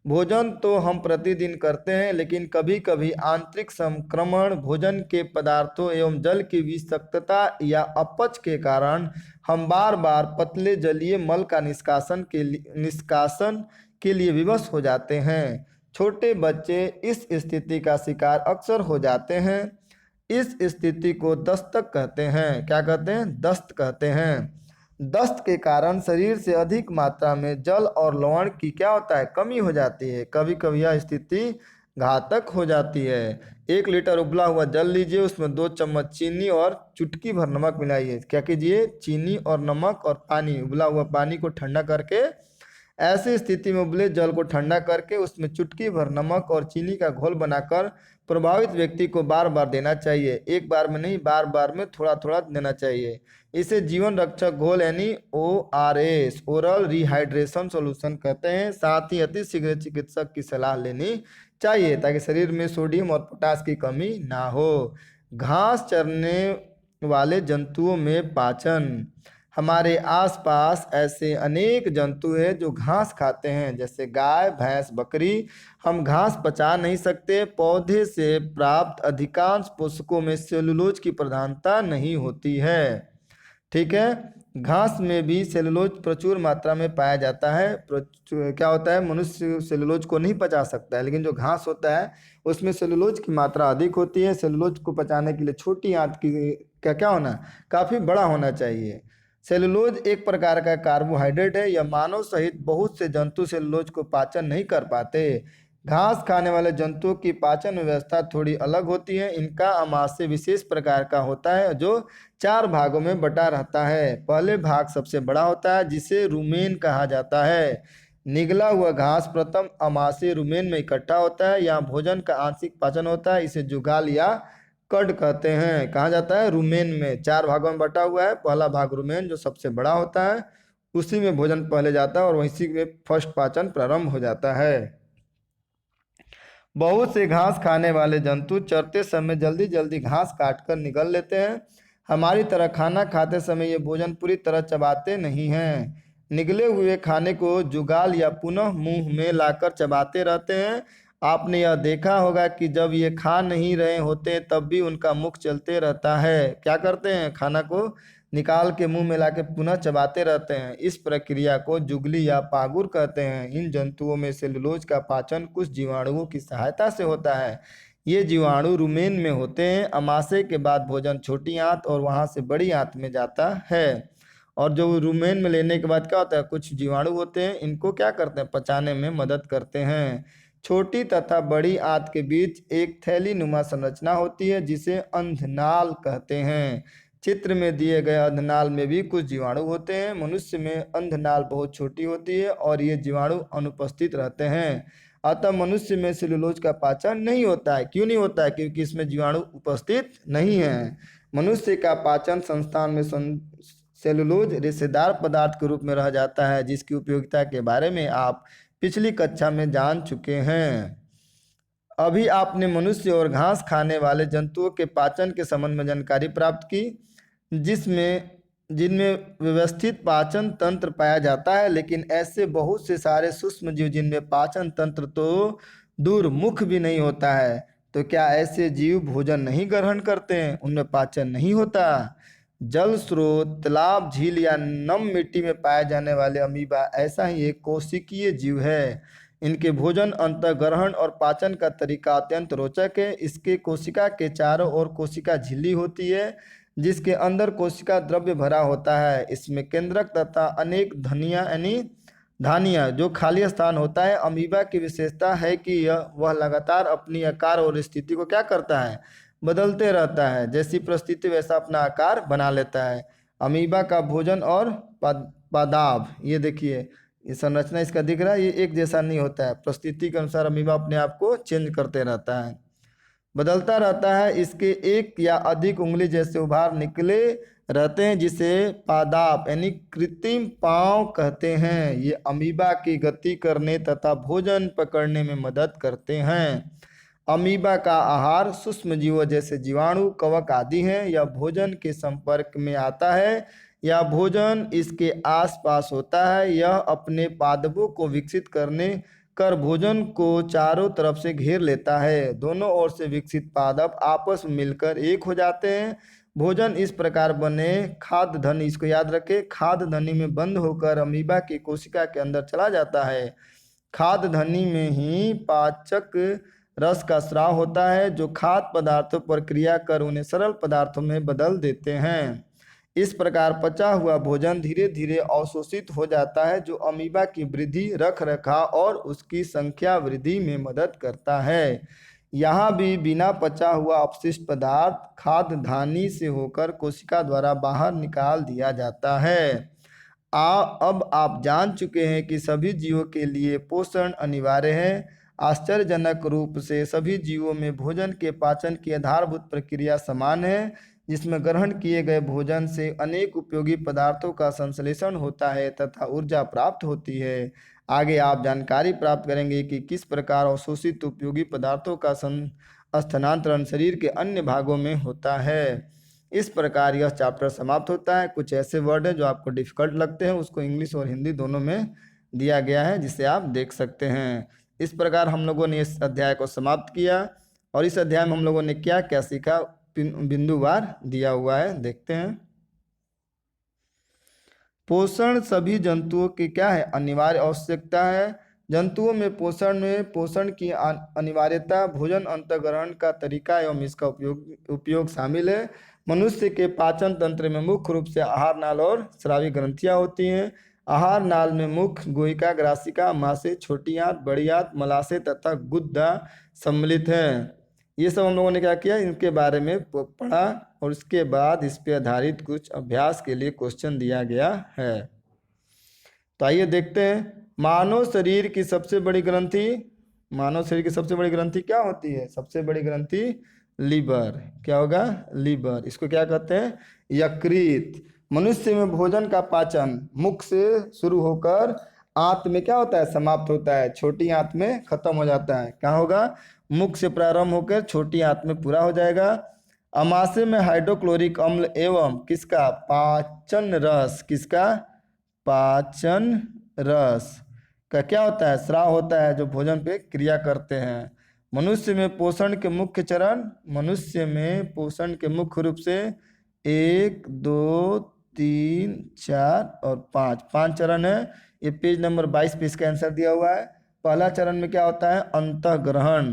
भोजन तो हम प्रतिदिन करते हैं, लेकिन कभी कभी आंतरिक संक्रमण, भोजन के पदार्थों एवं जल की विषाक्तता या अपच के कारण हम बार बार पतले जलीय मल का निष्कासन के लिए विवश हो जाते हैं। छोटे बच्चे इस स्थिति का शिकार अक्सर हो जाते हैं। इस स्थिति को दस्तक कहते हैं। क्या कहते हैं? दस्त कहते हैं। दस्त के कारण शरीर से अधिक मात्रा में जल और लवण की क्या होता है? कमी हो जाती है। कभी कभी यह स्थिति घातक हो जाती है। 1 लीटर उबला हुआ जल लीजिए, उसमें 2 चम्मच चीनी और चुटकी भर नमक मिलाइए। क्या कीजिए? चीनी और नमक और पानी, उबला हुआ पानी को ठंडा करके, ऐसी स्थिति में उबले जल को ठंडा करके उसमें चुटकी भर नमक और चीनी का घोल बनाकर प्रभावित व्यक्ति को बार बार देना चाहिए। एक बार में नहीं, बार बार में थोड़ा थोड़ा देना चाहिए। इसे जीवन रक्षक घोल यानी ORS, ओरल रिहाइड्रेशन सॉल्यूशन कहते हैं। साथ ही अति शीघ्र चिकित्सक की सलाह लेनी चाहिए ताकि शरीर में सोडियम और पोटास की कमी ना हो। घास चरने वाले जंतुओं में पाचन। हमारे आसपास ऐसे अनेक जंतु हैं जो घास खाते हैं, जैसे गाय, भैंस, बकरी। हम घास पचा नहीं सकते। पौधे से प्राप्त अधिकांश पोषकों में सेलुलोज की प्रधानता नहीं होती है। ठीक है। घास में भी सेलुलोज प्रचुर मात्रा में पाया जाता है। क्या होता है? मनुष्य सेलुलोज को नहीं पचा सकता है, लेकिन जो घास होता है उसमें सेलुलोज की मात्रा अधिक होती है। सेलुलोज को पचाने के लिए छोटी आंत की क्या क्या होना? काफ़ी बड़ा होना चाहिए। सेलुलोज एक प्रकार का कार्बोहाइड्रेट है। यह मानव सहित बहुत से जंतु सेलुलोज को पाचन नहीं कर पाते। घास खाने वाले जंतुओं की पाचन व्यवस्था थोड़ी अलग होती है। इनका आमाशय विशेष प्रकार का होता है जो 4 भागों में बटा रहता है। पहले भाग सबसे बड़ा होता है जिसे रुमेन कहा जाता है। निगला हुआ घास प्रथम आमाशय रुमेन में इकट्ठा होता है। यहाँ भोजन का आंशिक पाचन होता है। इसे जुगाल या कड कहते हैं। कहा जाता है रुमेन में। 4 भागों में बटा हुआ है। पहला भाग रुमेन जो सबसे बड़ा होता है, उसी में भोजन पहले जाता है और वहीं में फर्स्ट पाचन प्रारंभ हो जाता है। बहुत से घास खाने वाले जंतु चरते समय जल्दी जल्दी घास काटकर निगल लेते हैं। हमारी तरह खाना खाते समय ये भोजन पूरी तरह चबाते नहीं हैं। निगले हुए खाने को जुगाल या पुनः मुंह में लाकर चबाते रहते हैं। आपने यह देखा होगा कि जब ये खा नहीं रहे होते तब भी उनका मुख चलते रहता है। क्या करते हैं? खाना को निकाल के मुंह में लाके पुनः चबाते रहते हैं। इस प्रक्रिया को जुगली या पागुर कहते हैं। इन जंतुओं में सेलुलोज का पाचन कुछ जीवाणुओं की सहायता से होता है। ये जीवाणु रुमेन में होते हैं। अमाशय के बाद भोजन छोटी आंत और वहां से बड़ी आंत में जाता है। और जो रुमेन में लेने के बाद क्या होता है? कुछ जीवाणु होते हैं, इनको क्या करते हैं? पचाने में मदद करते हैं। छोटी तथा बड़ी आंत के बीच एक थैली नुमा संरचना होती है जिसे अंधनाल कहते हैं। चित्र में दिए गए अंधनाल में भी कुछ जीवाणु होते हैं। मनुष्य में अंधनाल बहुत छोटी होती है और ये जीवाणु अनुपस्थित रहते हैं। अतः मनुष्य में सेलुलोज का पाचन नहीं होता है। क्यों नहीं होता है? क्योंकि इसमें जीवाणु उपस्थित नहीं है। मनुष्य का पाचन संस्थान में सेलुलोज रेशेदार पदार्थ के रूप में रह जाता है, जिसकी उपयोगिता के बारे में आप पिछली कक्षा में जान चुके हैं। अभी आपने मनुष्य और घास खाने वाले जंतुओं के पाचन के संबंध में जानकारी प्राप्त की, जिनमें व्यवस्थित पाचन तंत्र पाया जाता है, लेकिन ऐसे बहुत से सारे सूक्ष्म जीव जिनमें पाचन तंत्र तो दूर मुख भी नहीं होता है। तो क्या ऐसे जीव भोजन नहीं ग्रहण करते हैं? उनमें पाचन नहीं होता? जल स्रोत, तालाब, झील या नम मिट्टी में पाए जाने वाले अमीबा ऐसा ही एक कोशिकीय जीव है। इनके भोजन अंतःग्रहण और पाचन का तरीका अत्यंत रोचक है। इसके कोशिका के चारों ओर कोशिका झिल्ली होती है जिसके अंदर कोशिका द्रव्य भरा होता है। इसमें केंद्रक तथा अनेक धनिया यानी धानियाँ जो खाली स्थान होता है। अमीबा की विशेषता है कि वह लगातार अपनी आकार और स्थिति को क्या करता है? बदलते रहता है। जैसी परिस्थिति वैसा अपना आकार बना लेता है। अमीबा का भोजन और पादाब, ये देखिए ये संरचना इसका दिख रहा है, ये एक जैसा नहीं होता है। परिस्थिति के अनुसार अमीबा अपने आप को चेंज करते रहता है, बदलता रहता है। इसके एक या अधिक उंगली जैसे उभार निकले रहते हैं जिसे पादाप यानी कृत्रिम पांव कहते हैं। ये अमीबा की गति करने तथा भोजन पकड़ने में मदद करते हैं। अमीबा का आहार सूक्ष्म जीवों जैसे जीवाणु, कवक आदि हैं। यह भोजन के संपर्क में आता है या भोजन इसके आसपास होता है। यह अपने पादपों को विकसित करने कर भोजन को चारों तरफ से घेर लेता है। दोनों ओर से विकसित पादप आपस में मिलकर एक हो जाते हैं। भोजन इस प्रकार बने खाद्य धनी, इसको याद रखें, खाद्य धनी में बंद होकर अमीबा की कोशिका के अंदर चला जाता है। खाद्य धनी में ही पाचक रस का स्राव होता है जो खाद्य पदार्थों पर क्रिया कर उन्हें सरल पदार्थों में बदल देते हैं। इस प्रकार पचा हुआ भोजन धीरे धीरे अवशोषित हो जाता है जो अमीबा की वृद्धि, रख रखाव और उसकी संख्या वृद्धि में मदद करता है। यहाँ भी बिना पचा हुआ अपशिष्ट पदार्थ खाद्य धानी से होकर कोशिका द्वारा बाहर निकाल दिया जाता है। अब आप जान चुके हैं कि सभी जीवों के लिए पोषण अनिवार्य है। आश्चर्यजनक रूप से सभी जीवों में भोजन के पाचन की आधारभूत प्रक्रिया समान है, जिसमें ग्रहण किए गए भोजन से अनेक उपयोगी पदार्थों का संश्लेषण होता है तथा ऊर्जा प्राप्त होती है। आगे आप जानकारी प्राप्त करेंगे कि किस प्रकार अवशोषित उपयोगी पदार्थों का स्थानांतरण शरीर के अन्य भागों में होता है। इस प्रकार यह चैप्टर समाप्त होता है। कुछ ऐसे वर्ड हैं जो आपको डिफिकल्ट लगते हैं, उसको इंग्लिश और हिंदी दोनों में दिया गया है, जिसे आप देख सकते हैं। इस प्रकार हम लोगों ने इस अध्याय को समाप्त किया और इस अध्याय में हम लोगों ने क्या क्या सीखा बिंदुवार दिया हुआ है, देखते हैं। पोषण सभी जंतुओं की क्या है, अनिवार्य आवश्यकता है। जंतुओं में पोषण की अनिवार्यता, भोजन अंतर्ग्रहण का तरीका एवं इसका उपयोग शामिल है। मनुष्य के पाचन तंत्र में मुख्य रूप से आहार नाल और स्रावी ग्रंथियां होती हैं। आहार नाल में मुख्य गुहिका, ग्रासिका, मासे, छोटी आंत, बड़ी आंत, मलाशय तथा गुदा सम्मिलित हैं। ये सब हम लोगों ने क्या किया, इनके बारे में पढ़ा और उसके बाद इस पे आधारित कुछ अभ्यास के लिए क्वेश्चन दिया गया है। तो आइए देखते हैं। मानव शरीर की सबसे बड़ी ग्रंथि क्या होती है? सबसे बड़ी ग्रंथि लीवर। क्या होगा? लीवर। इसको क्या कहते हैं? यकृत। मनुष्य में भोजन का पाचन मुख से शुरू होकर आंत में क्या होता है, समाप्त होता है। छोटी आंत में खत्म हो जाता है। क्या होगा? मुख से प्रारंभ होकर छोटी आंत में पूरा हो जाएगा। अमाशय में हाइड्रोक्लोरिक अम्ल एवं किसका? पाचन रस। किसका? पाचन रस का क्या होता है? स्राव होता है, जो भोजन पे क्रिया करते हैं। मनुष्य में पोषण के मुख्य रूप से 1, 2, 3, 4 और 5 चरण है। ये पेज नंबर 22 पे इसका आंसर दिया हुआ है। पहला चरण में क्या होता है? अंतःग्रहण।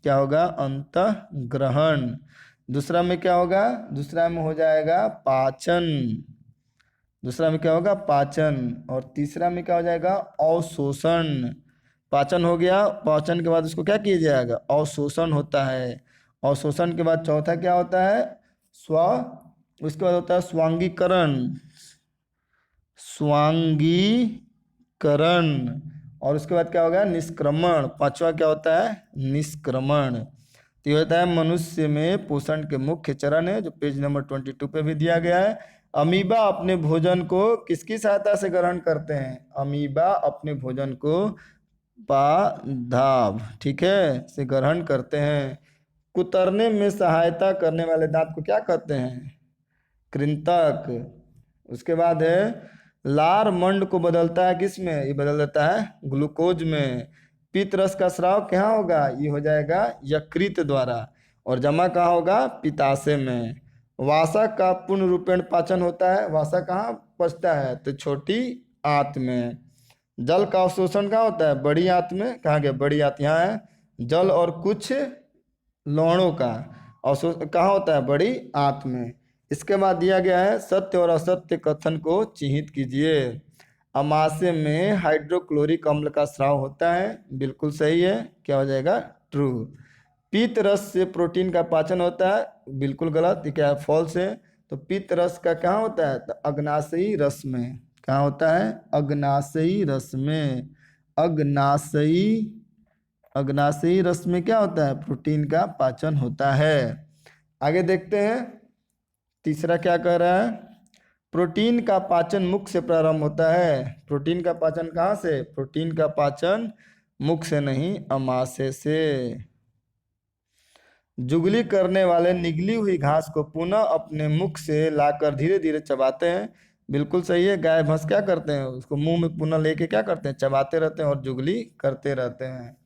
क्या होगा? अंतःग्रहण। दूसरा में क्या होगा? दूसरा में हो जाएगा पाचन। दूसरा में क्या होगा? पाचन। और तीसरा में क्या हो जाएगा? अवशोषण। पाचन हो गया, पाचन के बाद उसको क्या किया जाएगा? अवशोषण होता है। अवशोषण के बाद चौथा क्या होता है? उसके बाद होता है स्वांगीकरण। और उसके बाद क्या होगा? निष्क्रमण। पांचवा क्या होता है? निष्क्रमण। तो ये होता है मनुष्य में पोषण के मुख्य चरण है, जो पेज नंबर 22 पे भी दिया गया है। अमीबा अपने भोजन को किसकी सहायता से ग्रहण करते हैं? अमीबा अपने भोजन को पादाभ, ठीक है, से ग्रहण करते हैं। कुतरने में सहायता करने वाले दांत को क्या कहते हैं? कृंतक। उसके बाद है लार मंड को बदलता है किस में? ये बदल देता है ग्लूकोज में। पित्त रस का स्राव कहाँ होगा? ये हो जाएगा यकृत द्वारा। और जमा कहाँ होगा? पित्ताशय में। वासा का पूर्ण रूपेण पाचन होता है। वासा कहाँ पचता है? तो छोटी आंत में। जल का अवशोषण कहाँ होता है? बड़ी आंत में। कहाँ गया? बड़ी आंत यहाँ है। जल और कुछ लवणों का अवशोषण कहाँ होता है? बड़ी आंत में। इसके बाद दिया गया है सत्य और असत्य कथन को चिह्नित कीजिए। अमाशय में हाइड्रोक्लोरिक अम्ल का स्राव होता है। बिल्कुल सही है। क्या हो जाएगा? ट्रू। पित्त रस से प्रोटीन का पाचन होता है। बिल्कुल गलत। ये क्या है? फॉल्स है। तो पित्त रस का कहाँ होता है? तो अग्नाशयी रस में। कहाँ होता है? अग्नाशयी रस में। अग्नाशयी रस में क्या होता है? प्रोटीन का पाचन होता है। आगे देखते हैं। तीसरा क्या कह रहा है? प्रोटीन का पाचन मुख से प्रारंभ होता है। प्रोटीन का पाचन कहाँ से? प्रोटीन का पाचन मुख से नहीं, अमाशय से। जुगली करने वाले निगली हुई घास को पुनः अपने मुख से लाकर धीरे धीरे चबाते हैं। बिल्कुल सही है। गाय भैंस क्या करते हैं? उसको मुंह में पुनः लेके क्या करते हैं? चबाते रहते हैं और जुगली करते रहते हैं।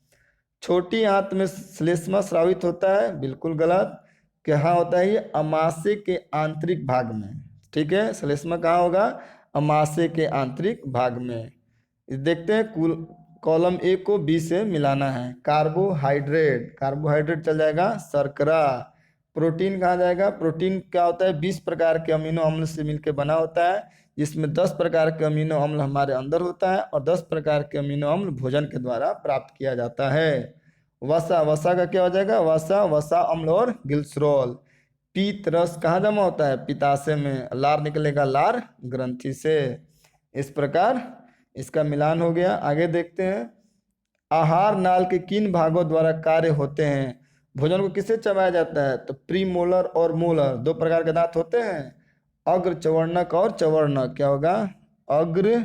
छोटी आंत में श्लेष्मा स्रावित होता है। बिल्कुल गलत। कहाँ होता है? ये अमाशय के आंतरिक भाग में। ठीक है। श्लेष्मा कहाँ होगा? अमाशय के आंतरिक भाग में। देखते हैं कॉलम ए को बी से मिलाना है। कार्बोहाइड्रेट, कार्बोहाइड्रेट चल जाएगा शर्करा। प्रोटीन कहाँ जाएगा? प्रोटीन क्या होता है? 20 प्रकार के अमीनो अम्ल से मिलकर बना होता है, जिसमें 10 प्रकार के अमीनो अम्ल हमारे अंदर होता है और 10 प्रकार के अमीनो अम्ल भोजन के द्वारा प्राप्त किया जाता है। वसा, वसा का क्या हो जाएगा? वसा, वसा अम्ल और ग्लिसरॉल। पीत रस कहाँ जमा होता है? पित्ताशय में। लार निकलेगा लार ग्रंथि से। इस प्रकार इसका मिलान हो गया। आगे देखते हैं, आहार नाल के किन भागों द्वारा कार्य होते हैं? भोजन को किससे चबाया जाता है? तो प्रीमोलर और मोलर 2 प्रकार के दांत होते हैं, अग्र चवर्णक और चवर्णक। क्या होगा? अग्र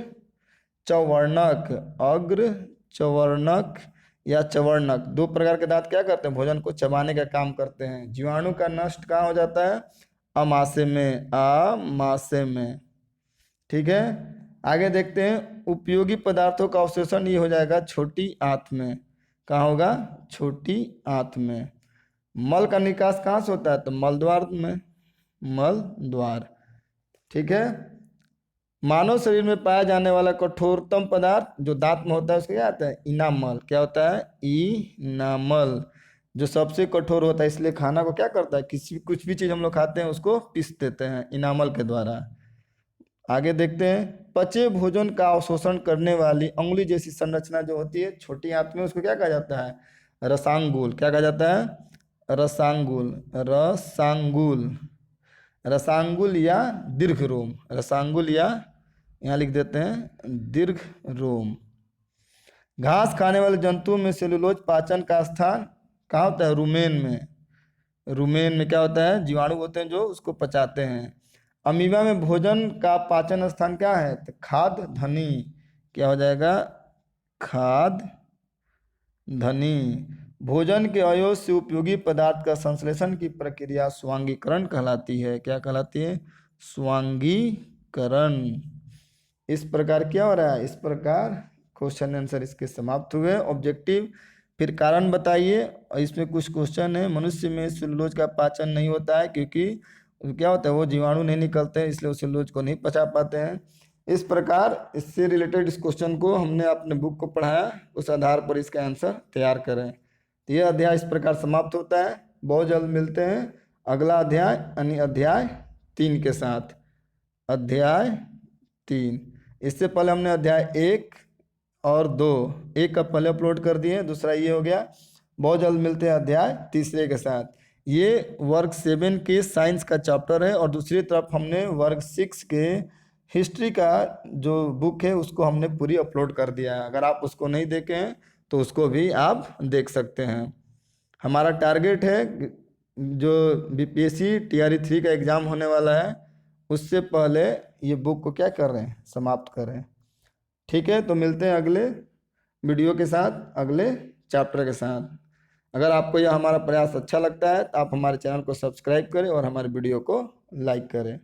चवर्णक, अग्र चवर्णक या चवर्णक 2 प्रकार के दांत क्या करते हैं? भोजन को चबाने का काम करते हैं। जीवाणु का नष्ट कहाँ हो जाता है? अमाशय में, अमाशय में। ठीक है, आगे देखते हैं, उपयोगी पदार्थों का अवशोषण ये हो जाएगा छोटी आंत में। कहाँ होगा? छोटी आंत में। मल का निकास कहाँ से होता है? तो मल द्वार में, मल द्वार। ठीक है, मानव शरीर में पाया जाने वाला कठोरतम पदार्थ जो दांत में होता है उसको क्या आता है? इनामल। क्या होता है? इनामल, जो सबसे कठोर होता है। इसलिए खाना को क्या करता है? कुछ भी चीज हम लोग खाते हैं उसको पीस देते हैं इनामल के द्वारा। आगे देखते हैं, पचे भोजन का अवशोषण करने वाली अंगुली जैसी संरचना जो होती है छोटी आंत में, उसको क्या कहा जाता है? रसांगुल। क्या कहा जाता है? रसांगुल, रसांगुल, रसांगुल या दीर्घ रोम। रसांगुल या यहाँ लिख देते हैं दीर्घ रोम। घास खाने वाले जंतुओं में सेलुलोज पाचन का स्थान कहाँ होता है? रुमेन में। रुमेन में क्या होता है? जीवाणु होते हैं जो उसको पचाते हैं। अमीबा में भोजन का पाचन स्थान क्या है? तो खाद धनी। क्या हो जाएगा? खाद धनी। भोजन के अवयव से उपयोगी पदार्थ का संश्लेषण की प्रक्रिया स्वांगीकरण कहलाती है। क्या कहलाती है? स्वांगीकरण। इस प्रकार क्या हो रहा है? इस प्रकार क्वेश्चन आंसर इसके समाप्त हुए। ऑब्जेक्टिव, फिर कारण बताइए। और इसमें कुछ क्वेश्चन है, मनुष्य में सेलुलोज का पाचन नहीं होता है क्योंकि क्या होता है? वो जीवाणु नहीं निकलते हैं, इसलिए वो सेलुलोज को नहीं पचा पाते हैं। इस प्रकार इससे रिलेटेड इस क्वेश्चन को हमने अपने बुक को पढ़ाया, उस आधार पर इसका आंसर तैयार करें। तो यह अध्याय इस प्रकार समाप्त होता है। बहुत जल्द मिलते हैं अगला अध्याय यानी अध्याय 3 के साथ। अध्याय 3, इससे पहले हमने अध्याय 1 और 2, एक का पहले अपलोड कर दिए, दूसरा ये हो गया। बहुत जल्द मिलते हैं अध्याय 3 के साथ। ये वर्ग 7 के साइंस का चैप्टर है और दूसरी तरफ हमने वर्ग 6 के हिस्ट्री का जो बुक है उसको हमने पूरी अपलोड कर दिया है। अगर आप उसको नहीं देखे हैं तो उसको भी आप देख सकते हैं। हमारा टारगेट है जो बीपीएससी टीआरई 3 का एग्ज़ाम होने वाला है उससे पहले ये बुक को क्या कर रहे हैं? समाप्त कर रहे हैं। ठीक है, तो मिलते हैं अगले वीडियो के साथ, अगले चैप्टर के साथ। अगर आपको यह हमारा प्रयास अच्छा लगता है तो आप हमारे चैनल को सब्सक्राइब करें और हमारे वीडियो को लाइक करें।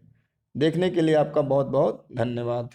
देखने के लिए आपका बहुत बहुत धन्यवाद।